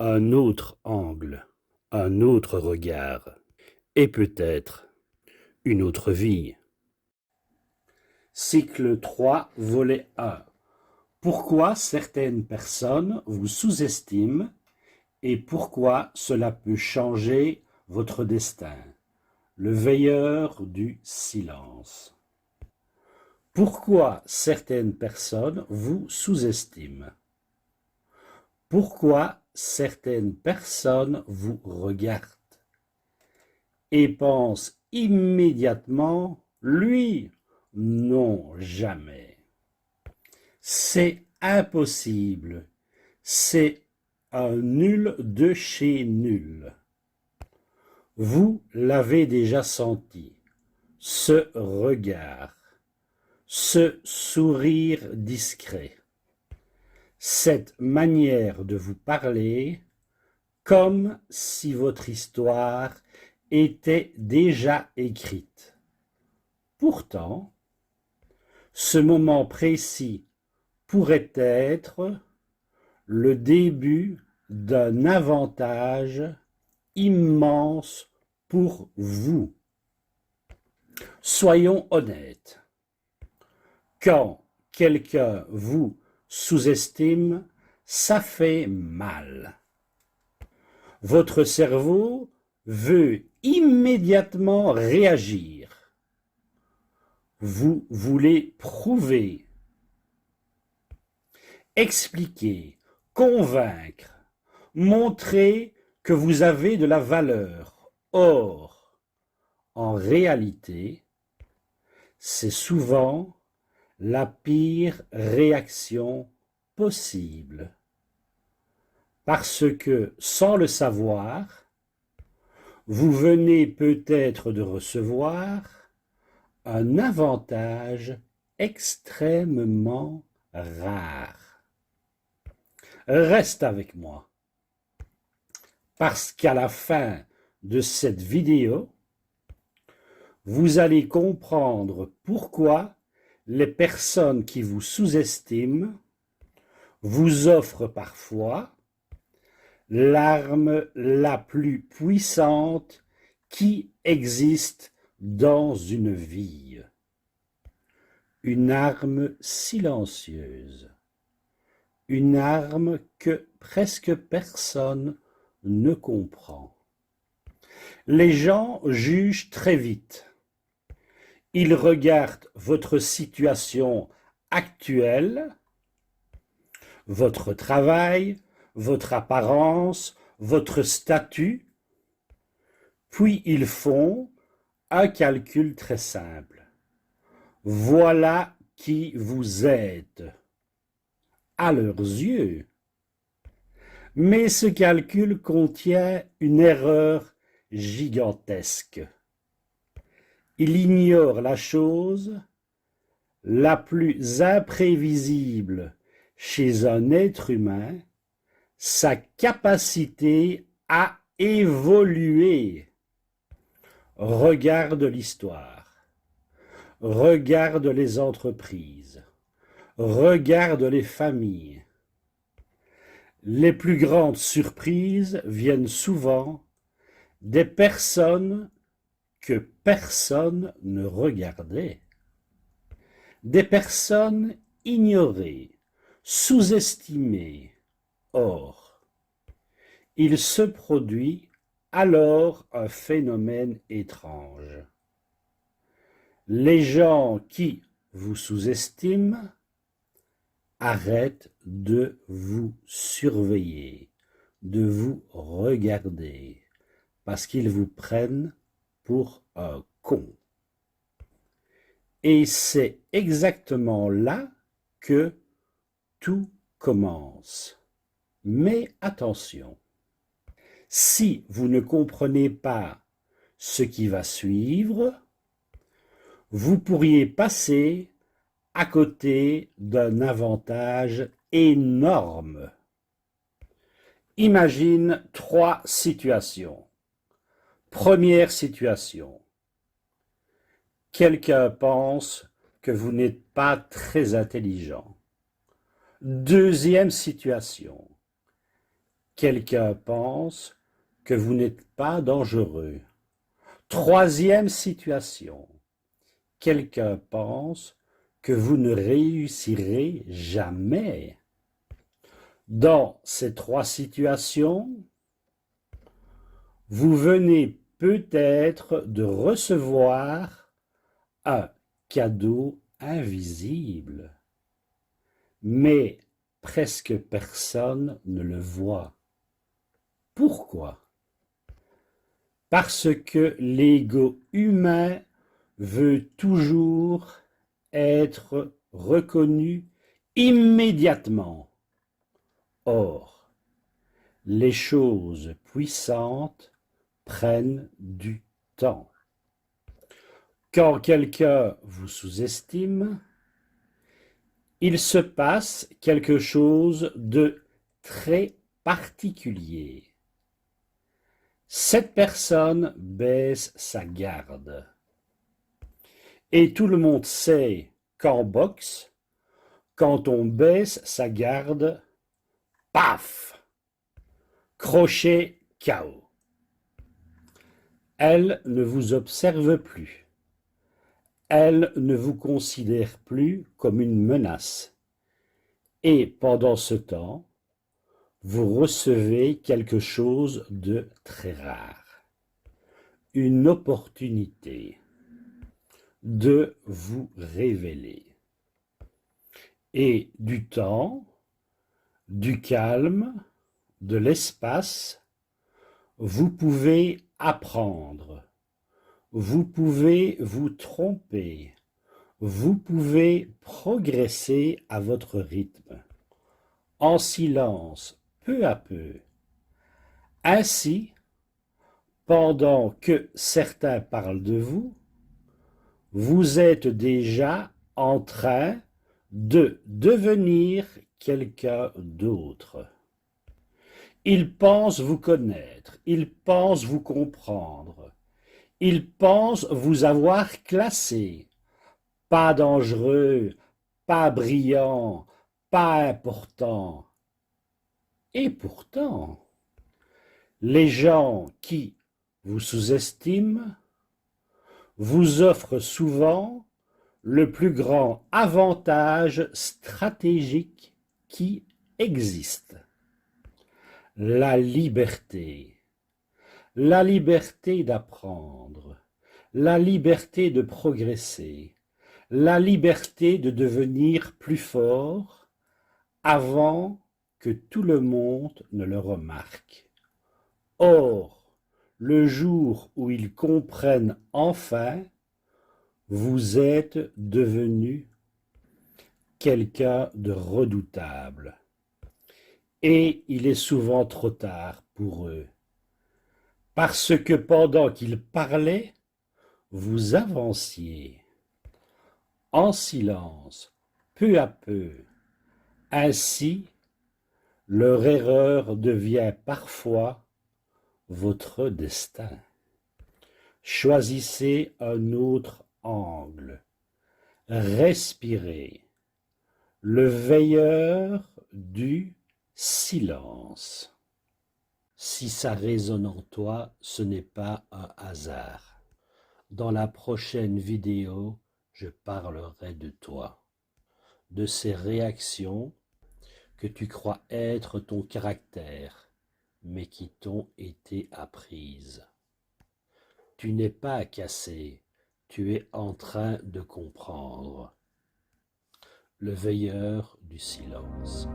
un autre angle, un autre regard, et peut-être une autre vie. Cycle 3, volet 1. Pourquoi certaines personnes vous sous-estiment et pourquoi cela peut changer votre destin? Le veilleur du silence. Pourquoi certaines personnes vous sous-estiment? Pourquoi certaines personnes vous regardent et pensent immédiatement, lui, non, jamais. C'est impossible, c'est un nul de chez nul. Vous l'avez déjà senti, ce regard, ce sourire discret, cette manière de vous parler, comme si votre histoire était déjà écrite. Pourtant, ce moment précis pourrait être le début d'un avantage immense pour vous. Soyons honnêtes. Quand quelqu'un vous sous-estime, ça fait mal. Votre cerveau veut immédiatement réagir. Vous voulez prouver, expliquer, convaincre, montrer que vous avez de la valeur. Or, en réalité, c'est souvent la pire réaction possible. Parce que, sans le savoir, vous venez peut-être de recevoir un avantage extrêmement rare. Reste avec moi, parce qu'à la fin de cette vidéo, vous allez comprendre pourquoi les personnes qui vous sous-estiment vous offrent parfois l'arme la plus puissante qui existe dans une vie. Une arme silencieuse. Une arme que presque personne ne comprend. Les gens jugent très vite. Ils regardent votre situation actuelle, votre travail, votre apparence, votre statut, puis ils font un calcul très simple. Voilà qui vous êtes, à leurs yeux. Mais ce calcul contient une erreur gigantesque. Il ignore la chose la plus imprévisible chez un être humain, sa capacité à évoluer. Regarde l'histoire, regarde les entreprises, regarde les familles. Les plus grandes surprises viennent souvent des personnes que personne ne regardait, des personnes ignorées, sous-estimées. Or, il se produit alors un phénomène étrange. Les gens qui vous sous-estiment arrêtent de vous surveiller, de vous regarder, parce qu'ils vous prennent pour un con. Et c'est exactement là que tout commence. Mais attention, si vous ne comprenez pas ce qui va suivre, vous pourriez passer à côté d'un avantage énorme. Imagine 3 situations. Première situation. Quelqu'un pense que vous n'êtes pas très intelligent. Deuxième situation. quelqu'un pense que vous n'êtes pas dangereux. Troisième situation, quelqu'un pense que vous ne réussirez jamais. Dans ces trois situations, vous venez peut-être de recevoir un cadeau invisible, mais presque personne ne le voit. Pourquoi? Parce que l'ego humain veut toujours être reconnu immédiatement. Or, les choses puissantes prennent du temps. Quand quelqu'un vous sous-estime, il se passe quelque chose de très particulier. Cette personne baisse sa garde. Et tout le monde sait qu'en boxe, quand on baisse sa garde, paf! Crochet KO. Elle ne vous observe plus. Elle ne vous considère plus comme une menace. Et pendant ce temps, vous recevez quelque chose de très rare. Une opportunité de vous révéler. Et du temps, du calme, de l'espace, vous pouvez apprendre, vous pouvez vous tromper, vous pouvez progresser à votre rythme, en silence, peu à peu. Ainsi, pendant que certains parlent de vous, vous êtes déjà en train de devenir quelqu'un d'autre. Ils pensent vous connaître, ils pensent vous comprendre, ils pensent vous avoir classé. Pas dangereux, pas brillant, pas important. Et pourtant, les gens qui vous sous-estiment vous offrent souvent le plus grand avantage stratégique qui existe. La liberté d'apprendre, la liberté de progresser, la liberté de devenir plus fort avant que tout le monde ne le remarque. Or, le jour où ils comprennent enfin, vous êtes devenu quelqu'un de redoutable. Et il est souvent trop tard pour eux. Parce que pendant qu'ils parlaient, vous avanciez en silence, peu à peu. Ainsi, leur erreur devient parfois votre destin. Choisissez un autre angle. Respirez. Le veilleur du silence. Si ça résonne en toi, ce n'est pas un hasard. Dans la prochaine vidéo, je parlerai de toi, de ces réactions que tu crois être ton caractère, mais qui t'ont été apprises. Tu n'es pas cassé, tu es en train de comprendre. Le veilleur du silence.